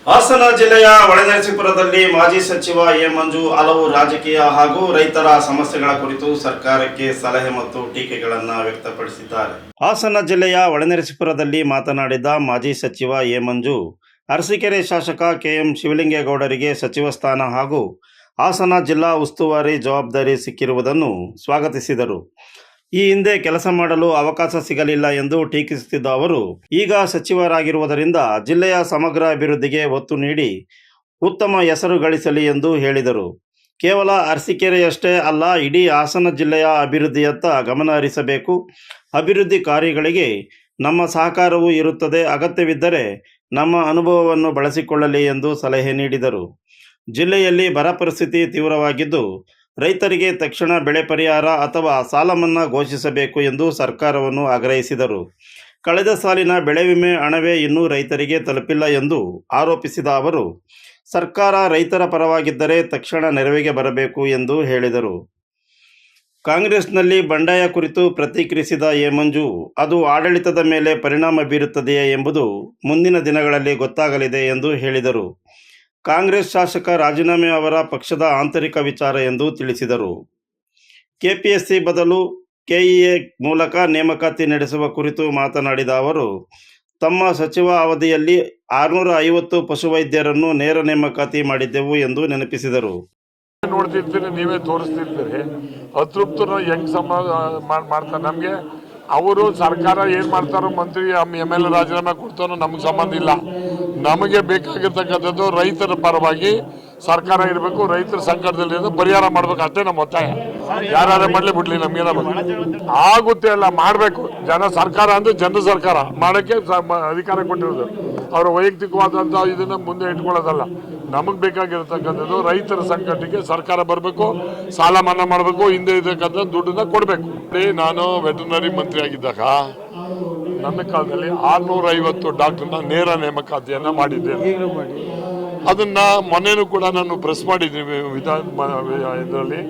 ಹಾಸನ ಜಿಲ್ಲೆಯ ಹೊಳೆನರಸೀಪುರದಲ್ಲಿ ಮಾಜಿ ಸಚಿವ ಎ ಮಂಜು ಹಲವು ರಾಜಕೀಯ ಹಾಗೂ ರೈತರ ಸಮಸ್ಯೆಗಳ ಕುರಿತು ಸರ್ಕಾರಕ್ಕೆ ಸಲಹೆ ಮತ್ತು ಟೀಕೆಗಳನ್ನು ವ್ಯಕ್ತಪಡಿಸಿದ್ದಾರೆ. ಹಾಸನ ಜಿಲ್ಲೆಯ ಹೊಳೆನರಸೀಪುರದಲ್ಲಿ ಮಾತನಾಡಿದ ಮಾಜಿ ಸಚಿವ ಎ ಮಂಜು, ಅರಸೀಕೆರೆ ಶಾಸಕ ಕೆಎಂ ಶಿವಲಿಂಗೇಗೌಡರಿಗೆ ಸಚಿವ ಸ್ಥಾನ ಹಾಗೂ ಹಾಸನ ಜಿಲ್ಲಾ ಉಸ್ತುವಾರಿ ಜವಾಬ್ದಾರಿ ಸಿಕ್ಕಿರುವುದನ್ನು ಸ್ವಾಗತಿಸಿದರು. ಈ ಹಿಂದೆ ಕೆಲಸ ಮಾಡಲು ಅವಕಾಶ ಸಿಗಲಿಲ್ಲ ಎಂದು ಟೀಕಿಸುತ್ತಿದ್ದ ಅವರು, ಈಗ ಸಚಿವರಾಗಿರುವುದರಿಂದ ಜಿಲ್ಲೆಯ ಸಮಗ್ರ ಅಭಿವೃದ್ಧಿಗೆ ಒತ್ತು ನೀಡಿ ಉತ್ತಮ ಹೆಸರು ಗಳಿಸಲಿ ಎಂದು ಹೇಳಿದರು. ಕೇವಲ ಅರಸೀಕೆರೆಯಷ್ಟೇ ಅಲ್ಲ, ಇಡೀ ಹಾಸನ ಜಿಲ್ಲೆಯ ಅಭಿವೃದ್ಧಿಯತ್ತ ಗಮನ ಹರಿಸಬೇಕು. ಅಭಿವೃದ್ಧಿ ಕಾರ್ಯಗಳಿಗೆ ನಮ್ಮ ಸಹಕಾರವೂ ಇರುತ್ತದೆ. ಅಗತ್ಯವಿದ್ದರೆ ನಮ್ಮ ಅನುಭವವನ್ನು ಬಳಸಿಕೊಳ್ಳಲಿ ಎಂದು ಸಲಹೆ ನೀಡಿದರು. ಜಿಲ್ಲೆಯಲ್ಲಿ ಬರ ಪರಿಸ್ಥಿತಿ ತೀವ್ರವಾಗಿದ್ದು, ರೈತರಿಗೆ ತಕ್ಷಣ ಬೆಳೆ ಪರಿಹಾರ ಅಥವಾ ಸಾಲ ಮನ್ನಾ ಘೋಷಿಸಬೇಕು ಎಂದು ಸರ್ಕಾರವನ್ನು ಆಗ್ರಹಿಸಿದರು. ಕಳೆದ ಸಾಲಿನ ಬೆಳೆ ವಿಮೆ ಹಣವೇ ಇನ್ನೂ ರೈತರಿಗೆ ತಲುಪಿಲ್ಲ ಎಂದು ಆರೋಪಿಸಿದ ಅವರು, ಸರ್ಕಾರ ರೈತರ ಪರವಾಗಿದ್ದರೆ ತಕ್ಷಣ ನೆರವಿಗೆ ಬರಬೇಕು ಎಂದು ಹೇಳಿದರು. ಕಾಂಗ್ರೆಸ್ನಲ್ಲಿ ಬಂಡಾಯ ಕುರಿತು ಪ್ರತಿಕ್ರಿಯಿಸಿದ ಎ ಮಂಜು, ಅದು ಆಡಳಿತದ ಮೇಲೆ ಪರಿಣಾಮ ಬೀರುತ್ತದೆಯೇ ಎಂಬುದು ಮುಂದಿನ ದಿನಗಳಲ್ಲಿ ಗೊತ್ತಾಗಲಿದೆ ಎಂದು ಹೇಳಿದರು. ಕಾಂಗ್ರೆಸ್ ಶಾಸಕ ರಾಜೀನಾಮೆ ಅವರ ಪಕ್ಷದ ಆಂತರಿಕ ವಿಚಾರ ಎಂದು ತಿಳಿಸಿದರು. ಕೆಪಿಎಸ್ಸಿ ಬದಲು ಕೆಇಎ ಮೂಲಕ ನೇಮಕಾತಿ ನಡೆಸುವ ಕುರಿತು ಮಾತನಾಡಿದ ಅವರು, ತಮ್ಮ ಸಚಿವ ಅವಧಿಯಲ್ಲಿ 650 ಪಶುವೈದ್ಯರನ್ನು ನೇರ ನೇಮಕಾತಿ ಮಾಡಿದ್ದೆವು ಎಂದು ನೆನಪಿಸಿದರು. ನೋಡ್ತಿರ್ತೀರಿ, ನೀವೇ ತೋರಿಸ್ತಿರ್ತೀರಿ, ಅತೃಪ್ತರು ಹೆಂಗ್ ಮಾಡ್ತಾರೆ. ನಮಗೆ ಅವರು ಸರ್ಕಾರ ಏನು ಮಾಡ್ತಾರೋ, ಮಂತ್ರಿ ML ರಾಜೀನಾಮೆ ಕೊಡ್ತಾರೋ ನಮ್ಗೆ ಸಂಬಂಧ ಇಲ್ಲ. ನಮಗೆ ಬೇಕಾಗಿರ್ತಕ್ಕಂಥದ್ದು ರೈತರ ಪರವಾಗಿ ಸರ್ಕಾರ ಇರಬೇಕು, ರೈತರ ಸಂಕಟದಲ್ಲಿ ಪರಿಹಾರ ಮಾಡ್ಬೇಕು, ಅಷ್ಟೇ ನಮ್ಮ ಒತ್ತಾಯ. ಯಾರೇ ಮಾಡಲಿ ಬಿಡ್ಲಿ, ನಮ್ಗೇನ ಆಗುತ್ತೆ ಅಲ್ಲ, ಮಾಡಬೇಕು. ಸರ್ಕಾರ ಅಂದ್ರೆ ಜನರ ಸರ್ಕಾರ ಮಾಡೋಕ್ಕೆ ಅಧಿಕಾರ ಕೊಟ್ಟಿರೋದು. ಅವರ ವೈಯಕ್ತಿಕವಾದಂಥ ಇದನ್ನ ಮುಂದೆ ಇಟ್ಕೊಳ್ಳೋದಲ್ಲ. ನಮಗೆ ಬೇಕಾಗಿರ್ತಕ್ಕಂಥದ್ದು ರೈತರ ಸಂಕಟಕ್ಕೆ ಸರ್ಕಾರ ಬರಬೇಕು, ಸಾಲ ಮನ್ನಾ ಮಾಡಬೇಕು, ಹಿಂದೆ ಇರತಕ್ಕಂಥ ದುಡ್ಡನ್ನ ಕೊಡಬೇಕು. ನಾನು ವೆಟರ್ನರಿ ಮಂತ್ರಿ ಆಗಿದ್ದಾಗ ನನ್ನ ಕಾಲದಲ್ಲಿ 650 ಡಾಕ್ಟರ್ನ ನೇರ ನೇಮಕಾತಿಯನ್ನು ಮಾಡಿದ್ದೇನೆ. ಅದನ್ನ ಮೊನ್ನೆನೂ ಕೂಡ ನಾನು ಪ್ರೆಸ್ ಮಾಡಿದ್ದೀನಿ ಇದರಲ್ಲಿ.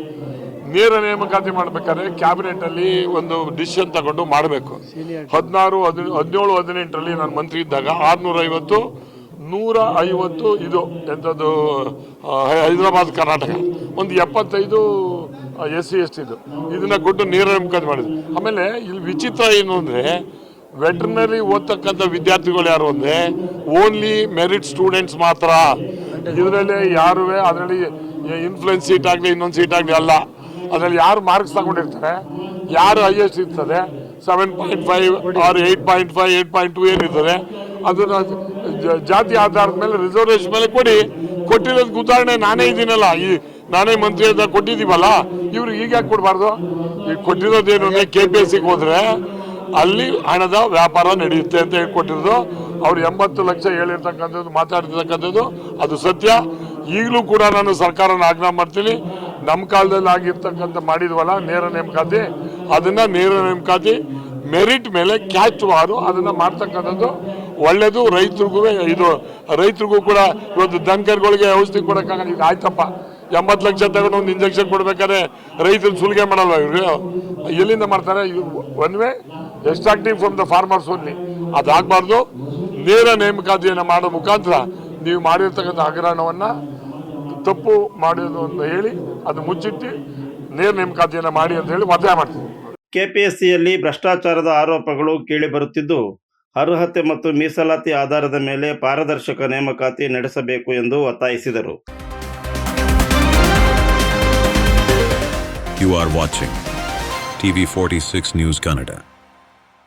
ನೇರ ನೇಮಕಾತಿ ಮಾಡಬೇಕಾದ್ರೆ ಕ್ಯಾಬಿನೆಟಲ್ಲಿ ಒಂದು ಡಿಸಿಷನ್ ತಗೊಂಡು ಮಾಡಬೇಕು. 17, 17, 18ರಲ್ಲಿ ನಾನು ಮಂತ್ರಿ ಇದ್ದಾಗ 650, 150 ಇದು ಎಂಥದ್ದು ಹೈದರಾಬಾದ್ ಕರ್ನಾಟಕ, ಒಂದು 75 SC ST ಇದು, ಇದನ್ನ ಕೊಟ್ಟು ನೇರ ನೇಮಕಾತಿ ಮಾಡಿದ್ವಿ. ಆಮೇಲೆ ಇಲ್ಲಿ ವಿಚಿತ್ರ ಏನು ಅಂದರೆ, ವೆಟರ್ನರಿ ಓದ್ತಕ್ಕಂಥ ವಿದ್ಯಾರ್ಥಿಗಳು ಯಾರು ಅಂದರೆ ಓನ್ಲಿ ಮೆರಿಟ್ ಸ್ಟೂಡೆಂಟ್ಸ್ ಮಾತ್ರ. ಇದರಲ್ಲಿ ಯಾರು ಅದರಲ್ಲಿ ಇನ್ಫ್ಲುಯೆನ್ಸ್ ಸೀಟ್ ಆಗಲಿ ಇನ್ನೊಂದು ಸೀಟ್ ಆಗಲಿ ಅಲ್ಲ, ಅದರಲ್ಲಿ ಯಾರು ಮಾರ್ಕ್ಸ್ ತಗೊಂಡಿರ್ತಾರೆ, ಯಾರು ಹೈಯೆಸ್ಟ್ ಇರ್ತದೆ 7.5 ಆರ್ 8.5 8.2 ಏನಿರ್ತದೆ ಅದನ್ನ ಜಾತಿ ಆಧಾರದ ಮೇಲೆ ರಿಸರ್ವೇಶನ್ ಮೇಲೆ ಕೊಟ್ಟಿರೋದಕ್ಕೆ ಉದಾಹರಣೆ ನಾನೇ ಇದ್ದೀನಲ್ಲ, ನಾನೇ ಮಂತ್ರಿ ಅಂತ ಕೊಟ್ಟಿದ್ದೀವಲ್ಲ, ಇವ್ರು ಈಗ ಯಾಕೆ ಕೊಡಬಾರ್ದು? ಈಗ ಕೊಟ್ಟಿರೋದೇನು ಅಂದರೆ KPSCಗೆ ಹೋದರೆ ಅಲ್ಲಿ ಹಣದ ವ್ಯಾಪಾರ ನಡೆಯುತ್ತೆ ಅಂತ ಹೇಳ್ಕೊಟ್ಟಿರೋದು. ಅವ್ರು 80 ಲಕ್ಷ ಹೇಳಿರ್ತಕ್ಕಂಥದ್ದು ಮಾತಾಡ್ತಿರ್ತಕ್ಕಂಥದ್ದು ಅದು ಸತ್ಯ. ಈಗಲೂ ಕೂಡ ನಾನು ಸರ್ಕಾರನ ಆಗ್ರಹ ಮಾಡ್ತೀನಿ, ನಮ್ಮ ಕಾಲದಲ್ಲಿ ಆಗಿರ್ತಕ್ಕಂಥ ಮಾಡಿದ್ವಲ್ಲ ನೇರ ನೇಮಕಾತಿ, ಅದನ್ನು ನೇರ ನೇಮಕಾತಿ ಮೆರಿಟ್ ಮೇಲೆ ಕ್ಯಾಚ್ ವಾರು ಅದನ್ನು ಮಾಡ್ತಕ್ಕಂಥದ್ದು ಒಳ್ಳೆಯದು. ರೈತರಿಗೂ ಕೂಡ ಇವತ್ತು ದನಕರುಗಳಿಗೆ ಔಷಧಿ ಕೊಡೋಕ್ಕಾಗಲ್ಲ. ಈಗ ಆಯ್ತಪ್ಪ, 80 ಲಕ್ಷ ತಗೊಂಡು ಒಂದು ಇಂಜೆಕ್ಷನ್ ಕೊಡ್ಬೇಕಾದ್ರೆ ರೈತರು ಸುಲಿಗೆ ಮಾಡಲ್ವ? ಇವರು ಎಲ್ಲಿಂದ ಮಾಡ್ತಾರೆ? One way extractive from the farmers only. ಅದಾಗಬಾರ್ದು. ನೇರ ನೇಮಕಾತಿಯನ್ನು ಮಾಡೋ ಮುಖಾಂತರ ನೀವು ಮಾಡಿರ್ತಕ್ಕಂಥ ಹಗರಣವನ್ನು ತಪ್ಪು ಮಾಡೋದು ಅಂತ ಹೇಳಿ ಅದು ಮುಚ್ಚಿಟ್ಟು ನೇರ ನೇಮಕಾತಿಯನ್ನು ಮಾಡಿ ಅಂತ ಹೇಳಿ ಒತ್ತಾಯ ಮಾಡ್ತೀವಿ. ಕೆಪಿಎಸ್ಸಿಯಲ್ಲಿ ಭ್ರಷ್ಟಾಚಾರದ ಆರೋಪಗಳು ಕೇಳಿಬರುತ್ತಿದ್ದು, ಅರ್ಹತೆ ಮತ್ತು ಮೀಸಲಾತಿ ಆಧಾರದ ಮೇಲೆ ಪಾರದರ್ಶಕ ನೇಮಕಾತಿ ನಡೆಸಬೇಕು ಎಂದು ಒತ್ತಾಯಿಸಿದರು. You are watching TV 46 News Kannada.